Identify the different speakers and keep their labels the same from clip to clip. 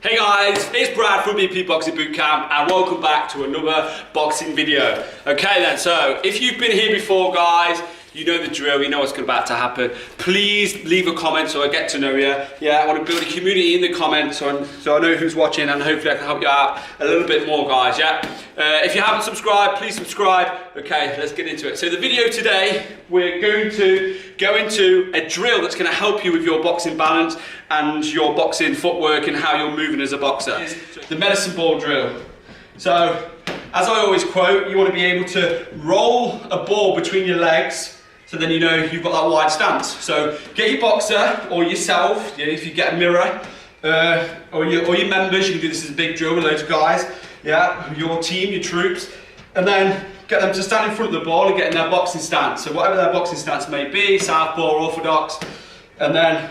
Speaker 1: Hey guys, it's Brad from BBP Boxing Bootcamp and welcome back to another boxing video. Okay then, so if you've been here before guys, you know the drill, you know what's about to happen. Please leave a comment so I get to know you. Yeah, I want to build a community in the comments so I know who's watching and hopefully I can help you out a little bit more guys, yeah? If you haven't subscribed, please subscribe. Okay, let's get into it. So the video today, we're going to go into a drill that's going to help you with your boxing balance and your boxing footwork and how you're moving as a boxer. The medicine ball drill. So, as I always quote, you want to be able to roll a ball between your legs so then you know you've got that wide stance. So get your boxer or yourself, yeah, if you get a mirror, or your members, you can do this as a big drill with loads of guys, yeah, your team, your troops, and then get them to stand in front of the ball and get in their boxing stance. So whatever their boxing stance may be, southpaw, orthodox, and then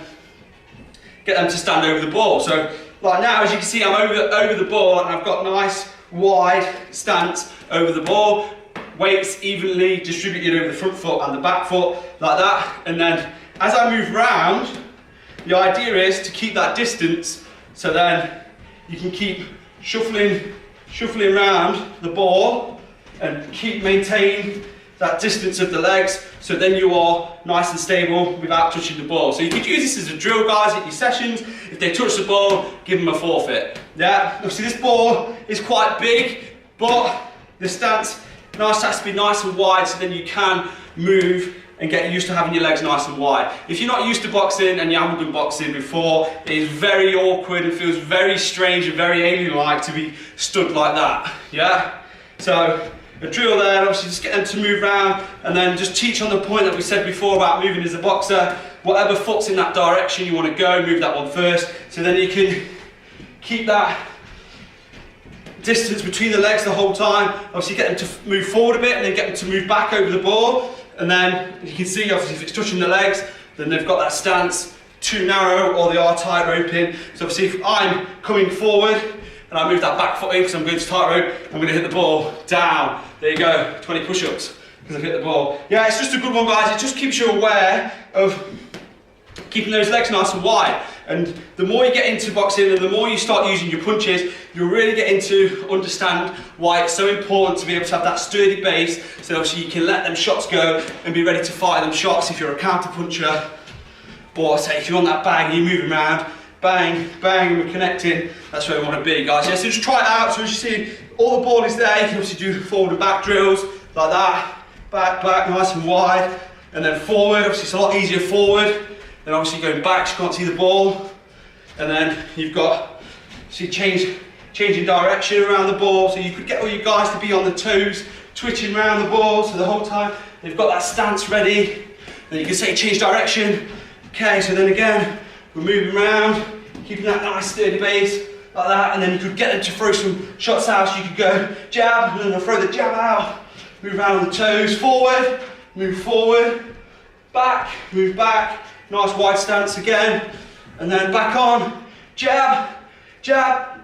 Speaker 1: get them to stand over the ball. So like now, as you can see, I'm over the ball and I've got nice wide stance over the ball. Weights evenly distributed over the front foot and the back foot, like that. And then as I move round, the idea is to keep that distance so then you can keep shuffling around the ball and maintain that distance of the legs so then you are nice and stable without touching the ball. So you could use this as a drill guys at your sessions. If they touch the ball, give them a forfeit. Yeah, obviously this ball is quite big, but the stance has to be nice and wide so then you can move and get used to having your legs nice and wide. If you're not used to boxing and you haven't done boxing before, it is very awkward and feels very strange and very alien-like to be stood like that, yeah? So, a drill there, obviously just get them to move around and then just teach on the point that we said before about moving as a boxer. Whatever foot's in that direction you want to go, move that one first, so then you can keep that distance between the legs the whole time. Obviously get them to move forward a bit and then get them to move back over the ball. And then you can see obviously if it's touching the legs, then they've got that stance too narrow or they are tight roping. So obviously if I'm coming forward and I move that back foot in because I'm going to tight rope, I'm going to hit the ball down. There you go, 20 push-ups because I've hit the ball. Yeah, it's just a good one guys. It just keeps you aware of keeping those legs nice and wide. And the more you get into boxing and the more you start using your punches, you're really getting to understand why it's so important to be able to have that sturdy base so obviously you can let them shots go and be ready to fire them shots if you're a counter puncher. Or say if you're on that bang and you're moving around, bang, bang, and we're connecting, that's where we want to be guys. Yeah, so just try it out. So as you see, all the ball is there. You can obviously do forward and back drills like that. Back, back, nice and wide. And then forward, obviously it's a lot easier forward. Then obviously going back, you can't see the ball. And then you've got, see, changing direction around the ball. So you could get all you guys to be on the toes, twitching around the ball. So the whole time they've got that stance ready. Then you can say change direction. Okay, so then again, we're moving around, keeping that nice sturdy base like that. And then you could get them to throw some shots out. So you could go jab, and then they'll throw the jab out. Move around on the toes, forward, back, move back. Nice wide stance again, and then back on, jab, jab,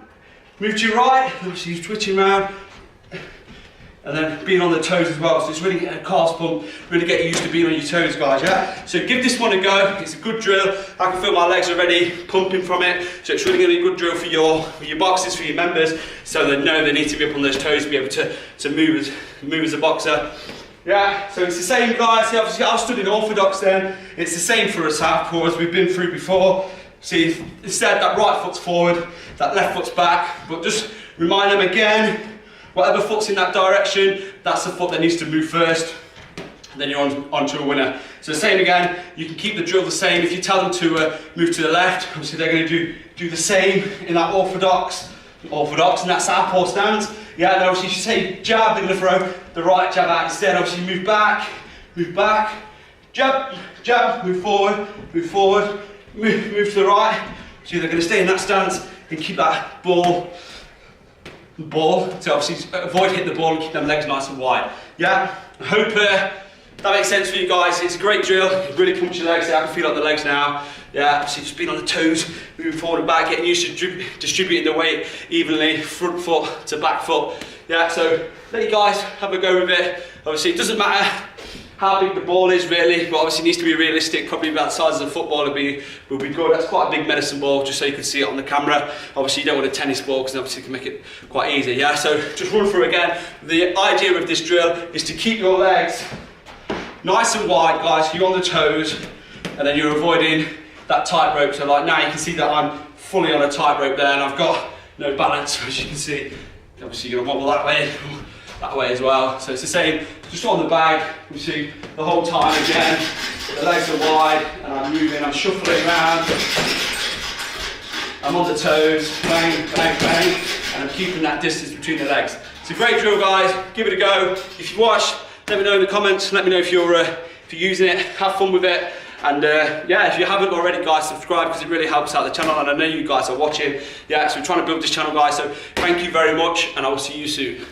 Speaker 1: move to your right, obviously you're twitching around, and then being on the toes as well, so it's really getting a calf pump, really getting used to being on your toes guys, yeah? So give this one a go, it's a good drill, I can feel my legs already pumping from it, so it's really going to be a good drill for your boxers, for your members, so they know they need to be up on those toes to be able to move as a boxer. Yeah, so it's the same guys, see, obviously I've stood in orthodox then, it's the same for a southpaw as we've been through before. See, instead that right foot's forward, that left foot's back, but just remind them again, whatever foot's in that direction, that's the foot that needs to move first, and then you're on to a winner. So same again, you can keep the drill the same. If you tell them to move to the left, obviously they're going to do the same in that orthodox and that southpaw stance. Yeah, then obviously if you say jab, they're going to throw the right jab out instead. Obviously move back, jab, jab, move forward, move to the right. So they're going to stay in that stance and keep that ball. So obviously avoid hitting the ball and keep them legs nice and wide. Yeah, I hope that makes sense for you guys. It's a great drill. Really punch your legs. I can feel like the legs now. Yeah, obviously just being on the toes, moving forward and back, getting used to distributing the weight evenly, front foot to back foot. Yeah, so let you guys have a go with it. Obviously it doesn't matter how big the ball is really, but obviously it needs to be realistic, probably about the size of the football would be good. That's quite a big medicine ball, just so you can see it on the camera. Obviously you don't want a tennis ball because obviously it can make it quite easy, yeah? So just run through again. The idea of this drill is to keep your legs nice and wide, guys. You're on the toes, and then you're avoiding that tightrope. So like now you can see that I'm fully on a tightrope there, and I've got no balance, as you can see. Obviously you're gonna wobble that way as well. So it's the same, just on the bag, you see the whole time again. The legs are wide, and I'm moving, I'm shuffling around. I'm on the toes, bang, bang, bang, and I'm keeping that distance between the legs. It's a great drill, guys. Give it a go. If you watched, let me know in the comments. Let me know if you're using it. Have fun with it. And yeah, if you haven't already, guys, subscribe because it really helps out the channel. And I know you guys are watching. Yeah, so we're trying to build this channel, guys. So thank you very much, and I will see you soon.